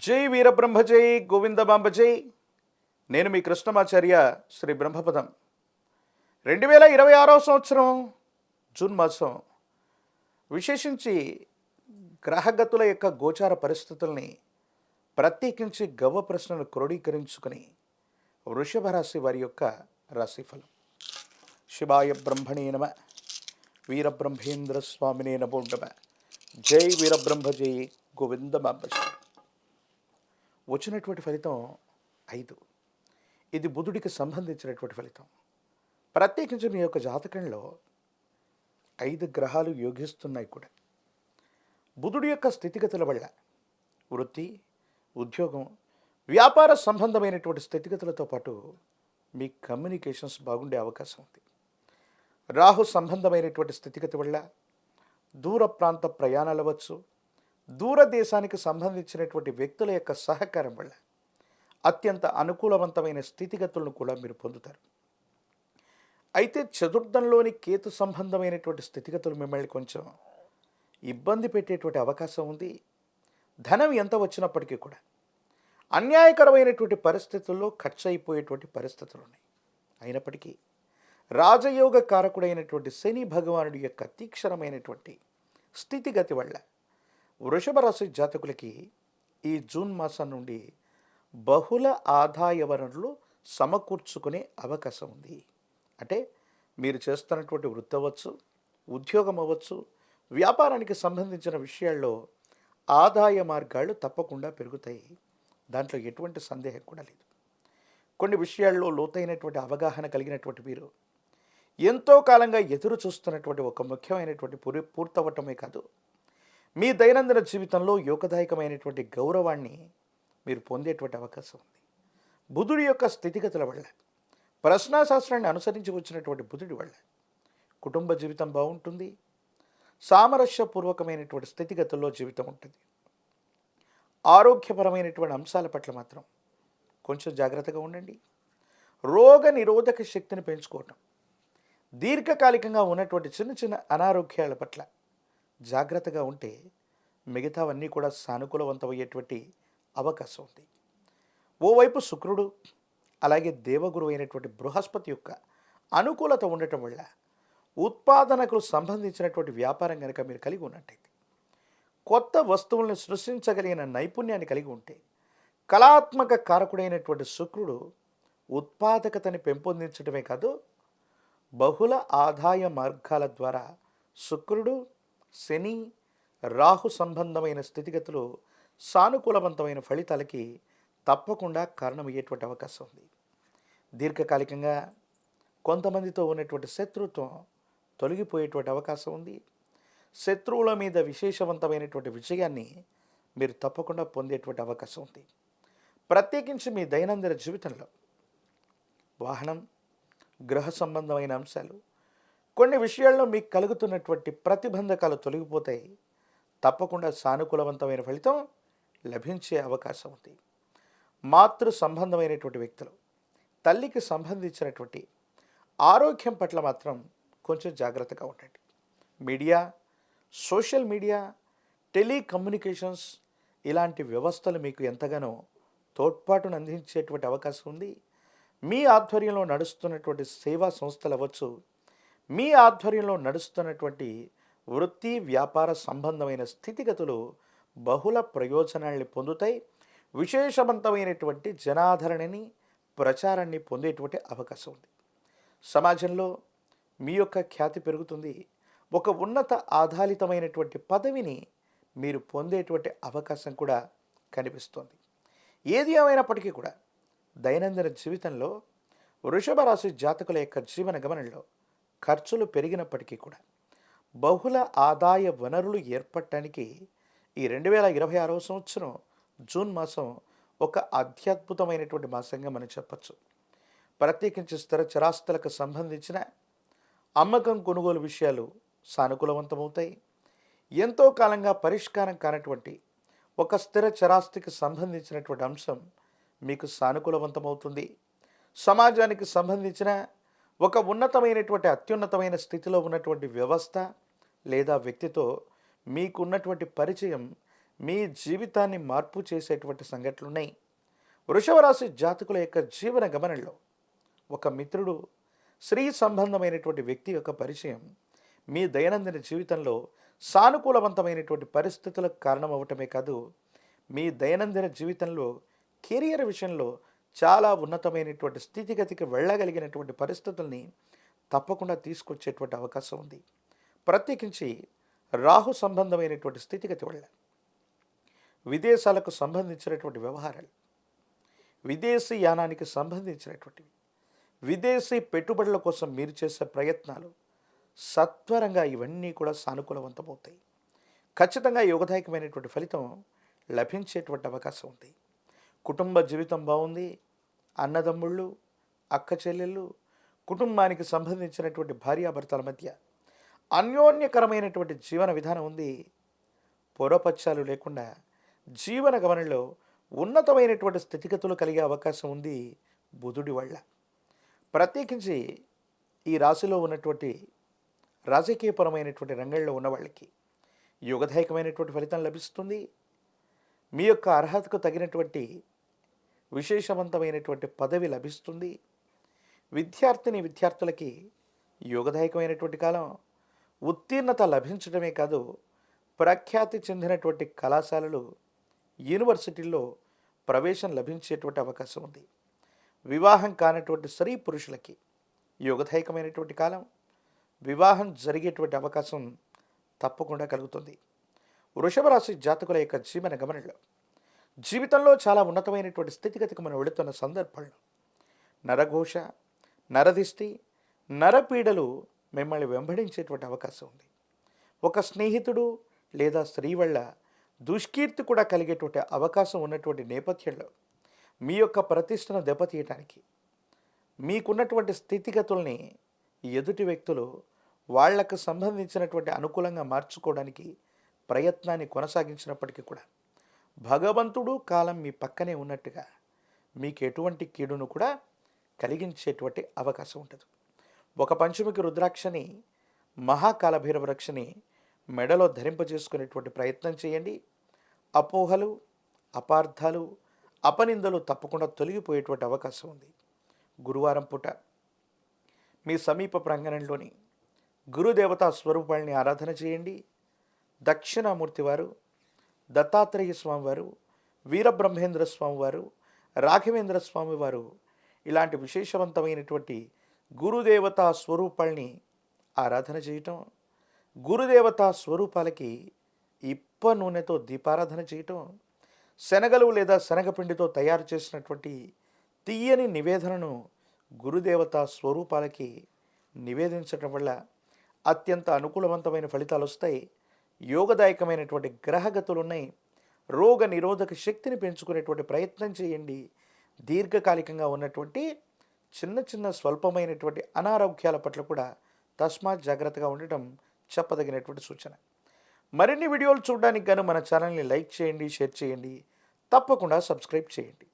జై వీరబ్రహ్మ జై గోవిందమాంబ జై. నేను మీ కృష్ణమాచార్య శ్రీ బ్రహ్మపదం. 2026 సంవత్సరం జూన్ మాసం విశేషించి గ్రహగతుల యొక్క గోచార పరిస్థితుల్ని ప్రత్యేకించి గవ్వ ప్రశ్నలు క్రోడీకరించుకుని వృషభ రాశి వారి యొక్క రాశిఫలం. శివాయ బ్రహ్మణే నమ, వీరబ్రహ్మేంద్ర స్వామినే నమో నమ. జై వీరబ్రహ్మ జై గోవిందమాంబ జై. వచ్చినటువంటి ఫలితం 5. ఇది బుధుడికి సంబంధించినటువంటి ఫలితం. ప్రత్యేకించి మీ యొక్క జాతకంలో 5 గ్రహాలు యోగిస్తున్నాయి కూడా. బుధుడి యొక్క స్థితిగతుల వల్ల వృత్తి, ఉద్యోగం, వ్యాపార సంబంధమైనటువంటి స్థితిగతులతో పాటు మీ కమ్యూనికేషన్స్ బాగుండే అవకాశం ఉంది. రాహు సంబంధమైనటువంటి స్థితిగతి వల్ల దూర ప్రాంత ప్రయాణాలు అవ్వచ్చు. దూరదేశానికి సంబంధించినటువంటి వ్యక్తుల యొక్క సహకారం వల్ల అత్యంత అనుకూలవంతమైన స్థితిగతులను కూడా మీరు పొందుతారు. అయితే చతుర్థంలోని కేతు సంబంధమైనటువంటి స్థితిగతులు మిమ్మల్ని కొంచెం ఇబ్బంది పెట్టేటువంటి అవకాశం ఉంది. ధనం ఎంత వచ్చినప్పటికీ కూడా అన్యాయకరమైనటువంటి పరిస్థితుల్లో ఖర్చు అయిపోయేటువంటి పరిస్థితులు ఉన్నాయి. అయినప్పటికీ రాజయోగ కారకుడైనటువంటి శని భగవానుడి యొక్క తీక్షణమైనటువంటి స్థితిగతి వల్ల వృషభ రాశి జాతకులకి ఈ జూన్ మాసం నుండి బహుళ ఆదాయ వనరులు సమకూర్చుకునే అవకాశం ఉంది. అంటే మీరు చేస్తున్నటువంటి వృత్తి అవ్వచ్చు, ఉద్యోగం అవ్వచ్చు, వ్యాపారానికి సంబంధించిన విషయాల్లో ఆదాయ మార్గాలు తప్పకుండా పెరుగుతాయి. దాంట్లో ఎటువంటి సందేహం కూడా లేదు. కొన్ని విషయాల్లో లోతైనటువంటి అవగాహన కలిగినటువంటి మీరు ఎంతో కాలంగా ఎదురు చూస్తున్నటువంటి ఒక ముఖ్యమైనటువంటి పూర్తవటమే కాదు, మీ దైనందిన జీవితంలో యోగదాయకమైనటువంటి గౌరవాన్ని మీరు పొందేటువంటి అవకాశం ఉంది. బుధుడి యొక్క స్థితిగతుల వల్ల, ప్రశ్నాశాస్త్రాన్ని అనుసరించి వచ్చినటువంటి బుధుడి వల్ల కుటుంబ జీవితం బాగుంటుంది. సామరస్యపూర్వకమైనటువంటి స్థితిగతుల్లో జీవితం ఉంటుంది. ఆరోగ్యపరమైనటువంటి అంశాల పట్ల మాత్రం కొంచెం జాగ్రత్తగా ఉండండి. రోగ నిరోధక శక్తిని పెంచుకోవటం, దీర్ఘకాలికంగా ఉన్నటువంటి చిన్న చిన్న అనారోగ్యాల పట్ల జాగ్రత్తగా ఉంటే మిగతావన్నీ కూడా సానుకూలవంతమయ్యేటువంటి అవకాశం ఉంది. ఓవైపు శుక్రుడు, అలాగే దేవగురు అయినటువంటి బృహస్పతి యొక్క అనుకూలత ఉండటం వల్ల ఉత్పాదనకు సంబంధించినటువంటి వ్యాపారం కనుక మీరు కలిగి ఉన్నట్టయితే, కొత్త వస్తువులను సృష్టించగలిగిన నైపుణ్యాన్ని కలిగి ఉంటే, కళాత్మక కారకుడైనటువంటి శుక్రుడు ఉత్పాదకతని పెంపొందించడమే కాదు, బహుళ ఆదాయ మార్గాల ద్వారా శుక్రుడు, శని, రాహు సంబంధమైన స్థితిగతులు సానుకూలవంతమైన ఫలితాలకి తప్పకుండా కారణమయ్యేటువంటి అవకాశం ఉంది. దీర్ఘకాలికంగా కొంతమందితో ఉన్నటువంటి శత్రుత్వం తొలగిపోయేటువంటి అవకాశం ఉంది. శత్రువుల మీద విశేషవంతమైనటువంటి విజయాన్ని మీరు తప్పకుండా పొందేటువంటి అవకాశం ఉంది. ప్రత్యేకించి మీ దైనందిన జీవితంలో వాహనం, గృహ సంబంధమైన అంశాలు, కొన్ని విషయాల్లో మీకు కలుగుతున్నటువంటి ప్రతిబంధకాలు తొలగిపోతాయి. తప్పకుండా సానుకూలవంతమైన ఫలితం లభించే అవకాశం ఉంది. మాతృ సంబంధమైనటువంటి వ్యక్తులు, తల్లికి సంబంధించినటువంటి ఆరోగ్యం పట్ల మాత్రం కొంచెం జాగ్రత్తగా ఉండండి. మీడియా, సోషల్ మీడియా, టెలికమ్యూనికేషన్స్ ఇలాంటి వ్యవస్థలు మీకు ఎంతగానో తోడ్పాటును అందించేటువంటి అవకాశం ఉంది. మీ ఆధ్వర్యంలో నడుస్తున్నటువంటి సేవా సంస్థలు అవ్వచ్చు, మీ ఆధ్వర్యంలో నడుస్తున్నటువంటి వృత్తి, వ్యాపార సంబంధమైన స్థితిగతులు బహుళ ప్రయోజనాల్ని పొందుతాయి. విశేషవంతమైనటువంటి జనాదరణని, ప్రచారాన్ని పొందేటువంటి అవకాశం ఉంది. సమాజంలో మీ యొక్క ఖ్యాతి పెరుగుతుంది. ఒక ఉన్నత ఆధారితమైనటువంటి పదవిని మీరు పొందేటువంటి అవకాశం కూడా కనిపిస్తుంది. ఏది ఏమైనప్పటికీ కూడా దైనందిన జీవితంలో వృషభ రాశి జాతకుల యొక్క జీవన గమనంలో ఖర్చులు పెరిగినప్పటికీ కూడా బహుళ ఆదాయ వనరులు ఏర్పడటానికి ఈ 2026 సంవత్సరం జూన్ మాసం ఒక అత్యద్భుతమైనటువంటి మాసంగా మనం చెప్పచ్చు. ప్రత్యేకించి స్థిర చరాస్తులకు సంబంధించిన అమ్మకం, కొనుగోలు విషయాలు సానుకూలవంతమవుతాయి. ఎంతో కాలంగా పరిష్కారం కానటువంటి ఒక స్థిర చరాస్తికి సంబంధించినటువంటి అంశం మీకు సానుకూలవంతమవుతుంది. సమాజానికి సంబంధించిన ఒక ఉన్నతమైనటువంటి, అత్యున్నతమైన స్థితిలో ఉన్నటువంటి వ్యవస్థ లేదా వ్యక్తితో మీకున్నటువంటి పరిచయం మీ జీవితాన్ని మార్పు చేసేటువంటి సంఘటనలు ఉన్నాయి. వృషభ రాశి జాతకుల యొక్క జీవన గమనంలో ఒక మిత్రుడు, స్త్రీ సంబంధమైనటువంటి వ్యక్తి యొక్క పరిచయం మీ దైనందిన జీవితంలో సానుకూలవంతమైనటువంటి పరిస్థితులకు కారణమవటమే కాదు, మీ దైనందిన జీవితంలో కెరియర్ విషయంలో చాలా ఉన్నతమైనటువంటి స్థితిగతికి వెళ్ళగలిగినటువంటి పరిస్థితుల్ని తప్పకుండా తీసుకొచ్చేటువంటి అవకాశం ఉంది. ప్రత్యేకించి రాహు సంబంధమైనటువంటి స్థితిగతి వల్ల విదేశాలకు సంబంధించినటువంటి వ్యవహారాలు, విదేశీ యానానికి సంబంధించినటువంటివి, విదేశీ పెట్టుబడుల కోసం మీరు చేసే ప్రయత్నాలు సత్వరంగా ఇవన్నీ కూడా సానుకూలవంతమవుతాయి. ఖచ్చితంగా యోగదాయకమైనటువంటి ఫలితం లభించేటువంటి అవకాశం ఉంది. కుటుంబ జీవితం బాగుంది. అన్నదమ్ముళ్ళు, అక్క చెల్లెళ్ళు, కుటుంబానికి సంబంధించినటువంటి భార్యాభర్తల మధ్య అన్యోన్యకరమైనటువంటి జీవన విధానం ఉంది. పొరపచ్చాలు లేకుండా జీవన గమనంలో ఉన్నతమైనటువంటి స్థితిగతులు కలిగే అవకాశం ఉంది బుధుడి వల్ల. ప్రత్యేకించి ఈ రాశిలో ఉన్నటువంటి రాజకీయపరమైనటువంటి రంగంలో ఉన్న వాళ్ళకి యోగదాయకమైనటువంటి ఫలితం లభిస్తుంది. మీ యొక్క అర్హతకు తగినటువంటి విశేషవంతమైనటువంటి పదవి లభిస్తుంది. విద్యార్థులకి యోగదాయకమైనటువంటి కాలం. ఉత్తీర్ణత లభించడమే కాదు, ప్రఖ్యాతి చెందినటువంటి కళాశాలలు, యూనివర్సిటీల్లో ప్రవేశం లభించేటువంటి అవకాశం ఉంది. వివాహం కానటువంటి స్త్రీ పురుషులకి యోగదాయకమైనటువంటి కాలం. వివాహం జరిగేటువంటి అవకాశం తప్పకుండా కలుగుతుంది. వృషభ రాశి జాతకుల యొక్క జీవన గమనంలో జీవితంలో చాలా ఉన్నతమైనటువంటి స్థితిగతికి మనం వెళుతున్న సందర్భంలో నరఘోష, నరదిష్టి, నరపీడలు మిమ్మల్ని వెంబడించేటువంటి అవకాశం ఉంది. ఒక స్నేహితుడు లేదా స్త్రీ వల్ల దుష్కీర్తి కూడా కలిగేటువంటి అవకాశం ఉన్నటువంటి నేపథ్యంలో మీ యొక్క ప్రతిష్టను దెబ్బతీయటానికి, మీకున్నటువంటి స్థితిగతుల్ని ఎదుటి వ్యక్తులు వాళ్లకు సంబంధించినటువంటి అనుకూలంగా మార్చుకోవడానికి ప్రయత్నాన్ని కొనసాగించినప్పటికీ కూడా భగవంతుడు కాలం మీ పక్కనే ఉన్నట్టుగా మీకు ఎటువంటి కీడును కూడా కలిగించేటువంటి అవకాశం ఉంటుంది. ఒక పంచముఖి రుద్రాక్షని, మహాకాలభైరవ రక్షని మెడలో ధరింపజేసుకునేటువంటి ప్రయత్నం చేయండి. అపోహలు, అపార్థాలు, అపనిందలు తప్పకుండా తొలగిపోయేటువంటి అవకాశం ఉంది. గురువారం పూట మీ సమీప ప్రాంగణంలోని గురుదేవతా స్వరూపాన్ని ఆరాధన చేయండి. దక్షిణామూర్తి వారు, దత్తాత్రేయ స్వామివారు, వీరబ్రహ్మేంద్ర స్వామివారు, రాఘవేంద్ర స్వామివారు ఇలాంటి విశేషవంతమైనటువంటి గురుదేవతా స్వరూపాల్ని ఆరాధన చేయటం, గురుదేవతా స్వరూపాలకి ఇప్ప నూనెతో దీపారాధన చేయటం, శనగలు లేదా శనగపిండితో తయారు చేసినటువంటి తీయని నివేదనను గురుదేవతా స్వరూపాలకి నివేదించడం వల్ల అత్యంత అనుకూలవంతమైన ఫలితాలు వస్తాయి. యోగదాయకమైనటువంటి గ్రహగతులు ఉన్నాయి. రోగ నిరోధక శక్తిని పెంచుకునేటువంటి ప్రయత్నం చేయండి. దీర్ఘకాలికంగా ఉన్నటువంటి చిన్న చిన్న స్వల్పమైనటువంటి అనారోగ్యాల పట్ల కూడా తస్మాత్ జాగ్రత్తగా ఉండటం చెప్పదగినటువంటి సూచన. మరిన్ని వీడియోలు చూడడానికి గాను మన ఛానల్ని లైక్ చేయండి, షేర్ చేయండి, తప్పకుండా సబ్స్క్రైబ్ చేయండి.